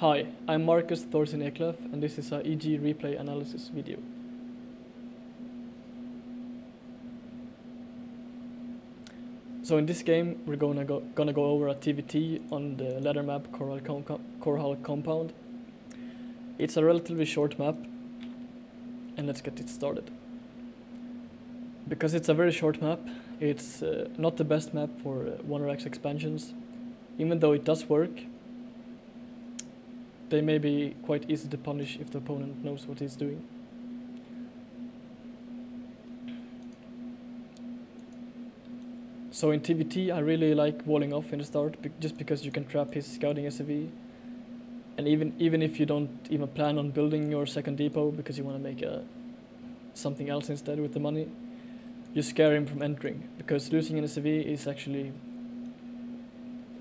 Hi, I'm EG.ThorZaIN, and this is a EG replay analysis video. So in this game, we're gonna go over a TvT on the ladder map Korhal Compound. It's a relatively short map, and let's get it started. Because it's a very short map, it's not the best map for 1RX expansions. Even though it does work, they may be quite easy to punish if the opponent knows what he's doing. So in TvT, I really like walling off in the start, just because you can trap his scouting SCV. And even if you don't even plan on building your second depot because you want to make something else instead with the money, you scare him from entering, because losing an SCV is actually,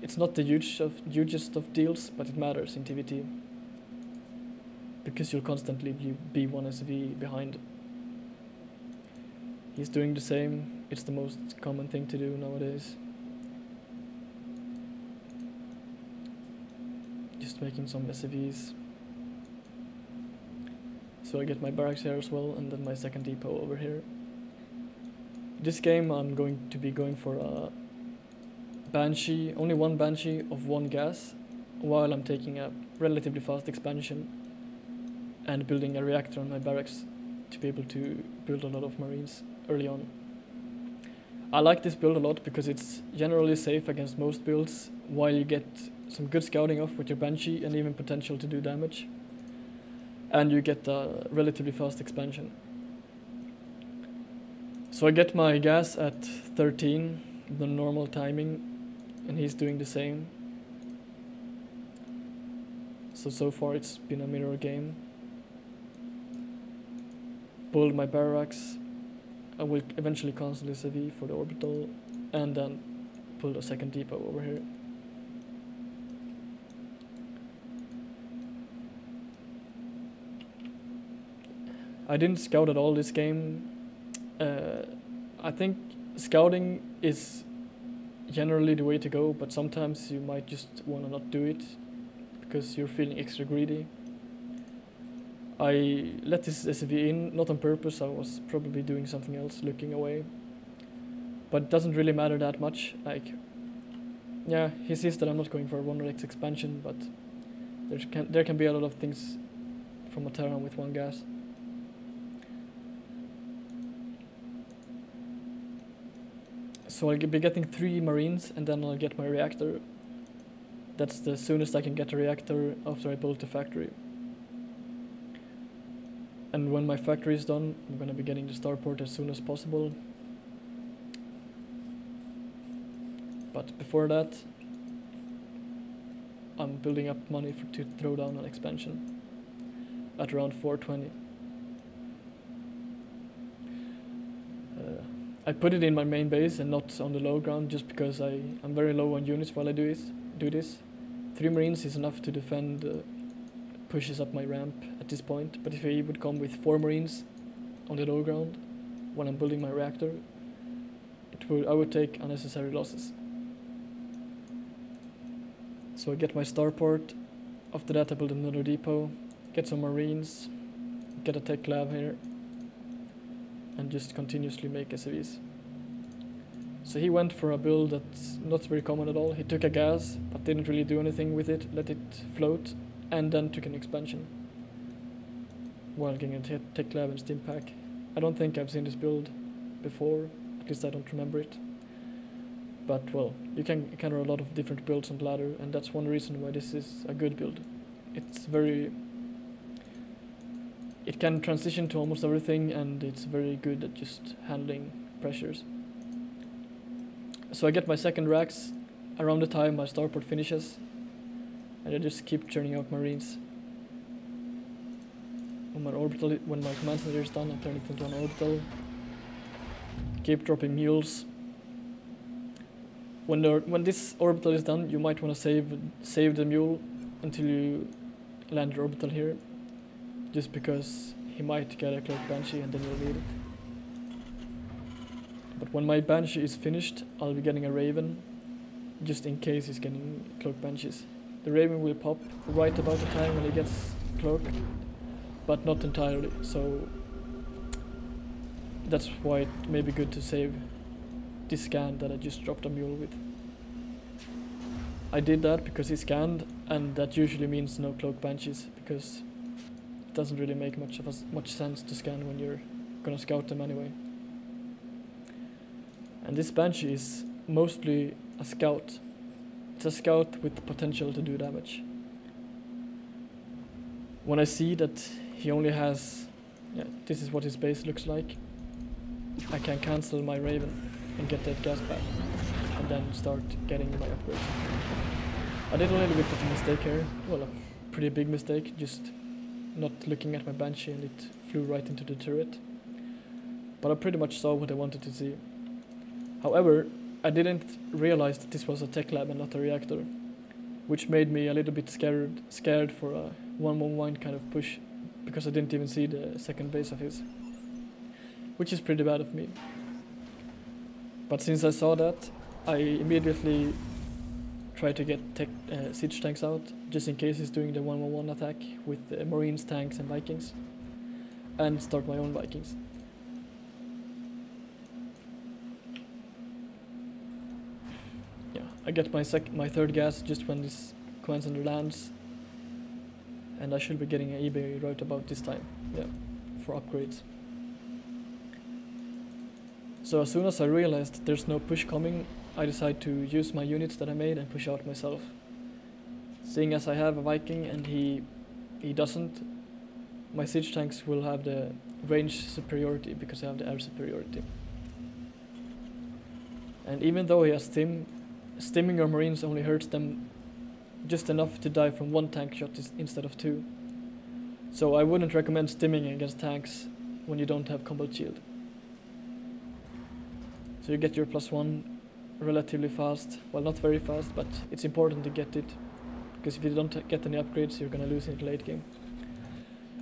it's not the hugest of deals, but it matters in TvT, because you'll constantly be one SCV behind. He's doing the same. It's the most common thing to do nowadays. Just making some SCVs. So I get my barracks here as well, and then my second depot over here. This game I'm going to be going for a Banshee, only one Banshee of 1 gas, while I'm taking a relatively fast expansion and building a reactor on my barracks to be able to build a lot of marines early on. I like this build a lot because it's generally safe against most builds, while you get some good scouting off with your Banshee and even potential to do damage. And you get a relatively fast expansion. So I get my gas at 13, the normal timing, and he's doing the same. So far it's been a mirror game. Build my barracks. I will eventually cancel this AV for the orbital, and then pull a second depot over here. I didn't scout at all this game. I think scouting is generally the way to go, but sometimes you might just want to not do it because you're feeling extra greedy. I let this SCV in, not on purpose. I was probably doing something else, looking away. But it doesn't really matter that much. Like, yeah, he sees that I'm not going for a 1RX expansion, but there can be a lot of things from a Terran with 1 gas. So I'll be getting 3 marines, and then I'll get my reactor. That's the soonest I can get a reactor after I build the factory. And when my factory is done, I'm going to be getting the starport as soon as possible. But before that, I'm building up money to throw down an expansion at around 420. I put it in my main base and not on the low ground, just because I'm very low on units while I do this. 3 marines is enough to defend pushes up my ramp at this point, but if he would come with 4 marines on the low ground when I'm building my reactor, I would take unnecessary losses. So I get my starport. After that I build another depot, get some marines, get a tech lab here, and just continuously make SCVs. So he went for a build that's not very common at all. He took a gas, but didn't really do anything with it, let it float, and then took an expansion while getting a tech lab and steam pack. I don't think I've seen this build before, at least I don't remember it. But well, you can encounter a lot of different builds on the ladder, and that's one reason why this is a good build. It can transition to almost everything, and it's very good at just handling pressures. So I get my second racks around the time my starport finishes, and I just keep churning out marines. When my command center is done, I turn it into an orbital. Keep dropping mules. When this orbital is done, you might want to save the mule until you land your orbital here, just because he might get a cloak Banshee and then you'll need it. But when my Banshee is finished, I'll be getting a Raven, just in case he's getting cloak Banshees. The Raven will pop right about the time when he gets cloaked, but not entirely, so that's why it may be good to save this scan that I just dropped a mule with. I did that because he scanned, and that usually means no cloak banshees, because it doesn't really make much sense to scan when you're gonna scout them anyway. And this Banshee is mostly a scout. It's a scout with the potential to do damage. When I see that he only has, this is what his base looks like, I can cancel my Raven and get that gas back, and then start getting my upgrades. I did a little bit of a mistake here, well, a pretty big mistake, just not looking at my Banshee and it flew right into the turret. But I pretty much saw what I wanted to see. However, I didn't realize that this was a tech lab and not a reactor, which made me a little bit scared for a 1-1-1 kind of push, because I didn't even see the second base of his, which is pretty bad of me. But since I saw that, I immediately tried to get siege tanks out, just in case he's doing the 1-1-1 attack with Marines, tanks and Vikings, and start my own Vikings. I get my third gas just when this Coincident lands, and I should be getting an eBay right about this time, for upgrades. So as soon as I realized there's no push coming, I decide to use my units that I made and push out myself. Seeing as I have a Viking and he doesn't, my siege tanks will have the range superiority because I have the air superiority. And even though he has stimming your Marines only hurts them just enough to die from one tank shot instead of two. So I wouldn't recommend stimming against tanks when you don't have combat shield. So you get your +1 relatively fast, well, not very fast, but it's important to get it, because if you don't get any upgrades you're gonna lose in the late game.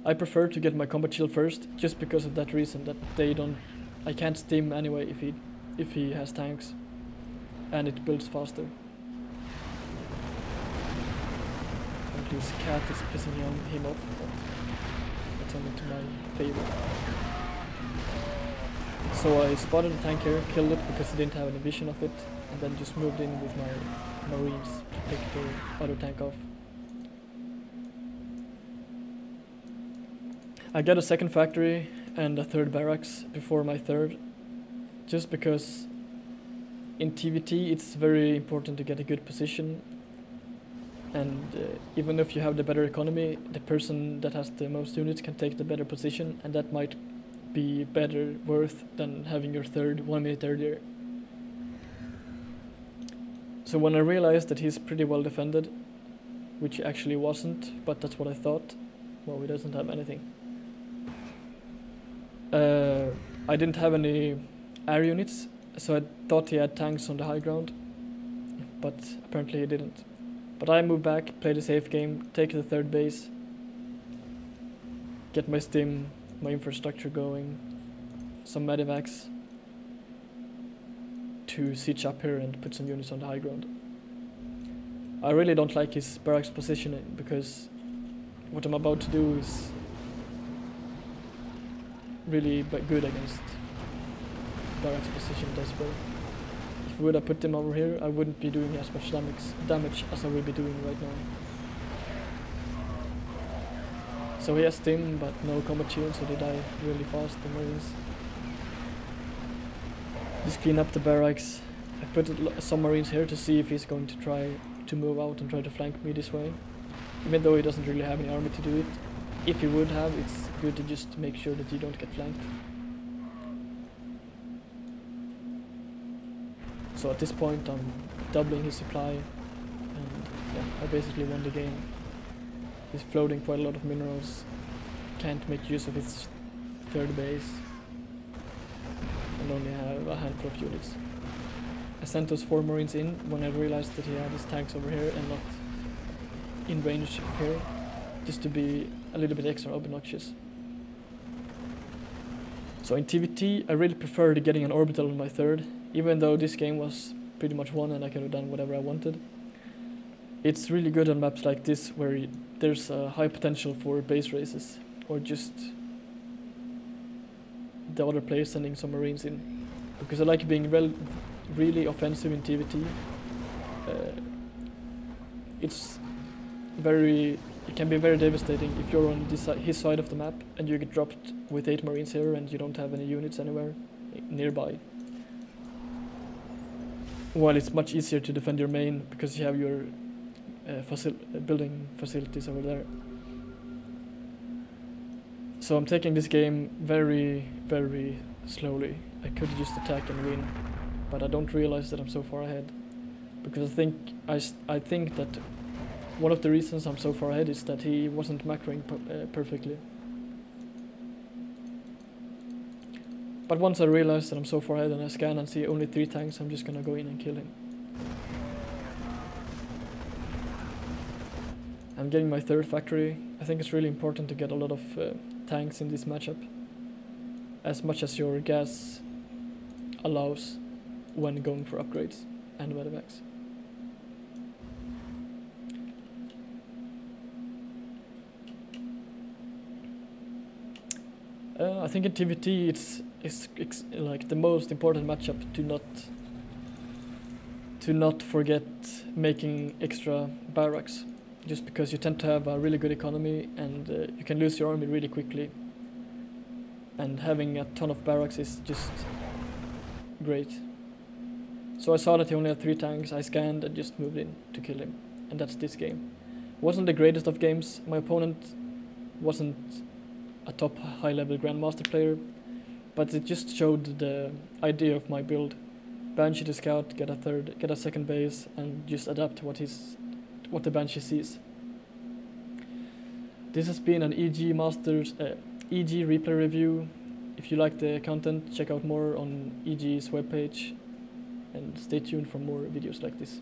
I prefer to get my combat shield first, just because of that reason, that I can't stim anyway if he has tanks, and it builds faster. And his cat is pissing him off, but that's only to my favor. So I spotted the tank here, killed it because he didn't have any vision of it, and then just moved in with my Marines to pick the other tank off. I got a second factory and a third barracks before my third, just because in TvT it's very important to get a good position, and even if you have the better economy, the person that has the most units can take the better position, and that might be better worth than having your third 1 minute earlier. So when I realized that he's pretty well defended, which he actually wasn't, but that's what I thought, well, he doesn't have anything. I didn't have any air units, so I thought he had tanks on the high ground, but apparently he didn't. But I moved back, played a safe game, take the third base, get my stim, my infrastructure going, some medivacs to siege up here and put some units on the high ground. I really don't like his barracks positioning, because what I'm about to do is really good against barracks position as well. If we would have put them over here, I wouldn't be doing as much damage as I will be doing right now. So he has stim, but no combat shield, so they die really fast, the Marines. Just clean up the barracks. I put some Marines here to see if he's going to try to move out and try to flank me this way. Even though he doesn't really have any army to do it. If he would have, it's good to just make sure that you don't get flanked. So at this point I'm doubling his supply, and I basically won the game. He's floating quite a lot of minerals, can't make use of his third base, and only have a handful of units. I sent those 4 Marines in when I realized that he had his tanks over here and not in range here, just to be a little bit extra obnoxious. So in TvT I really preferred getting an orbital on my third, even though this game was pretty much won and I could have done whatever I wanted. It's really good on maps like this where there's a high potential for base races, or just the other players sending some marines in. Because I like being really offensive in TvT. It can be very devastating if you're on his side of the map and you get dropped with 8 marines here and you don't have any units anywhere nearby. While it's much easier to defend your main because you have your building facilities over there. So I'm taking this game very, very slowly. I could just attack and win, but I don't realize that I'm so far ahead. Because I think that one of the reasons I'm so far ahead is that he wasn't macroing perfectly. But once I realize that I'm so far ahead and I scan and see only 3 tanks, I'm just gonna go in and kill him. I'm getting my 3rd factory. I think it's really important to get a lot of tanks in this matchup, as much as your gas allows when going for upgrades and medevacs. I think in TvT it's like the most important matchup to not forget making extra barracks, just because you tend to have a really good economy and you can lose your army really quickly, and having a ton of barracks is just great. So I saw that he only had 3 tanks, I scanned and just moved in to kill him, and that's this game. Wasn't the greatest of games. My opponent wasn't a top high-level Grandmaster player, but it just showed the idea of my build. Banshee to scout, get a second base, and just adapt what the Banshee sees. This has been an EG replay review. If you like the content, check out more on EG's webpage, and stay tuned for more videos like this.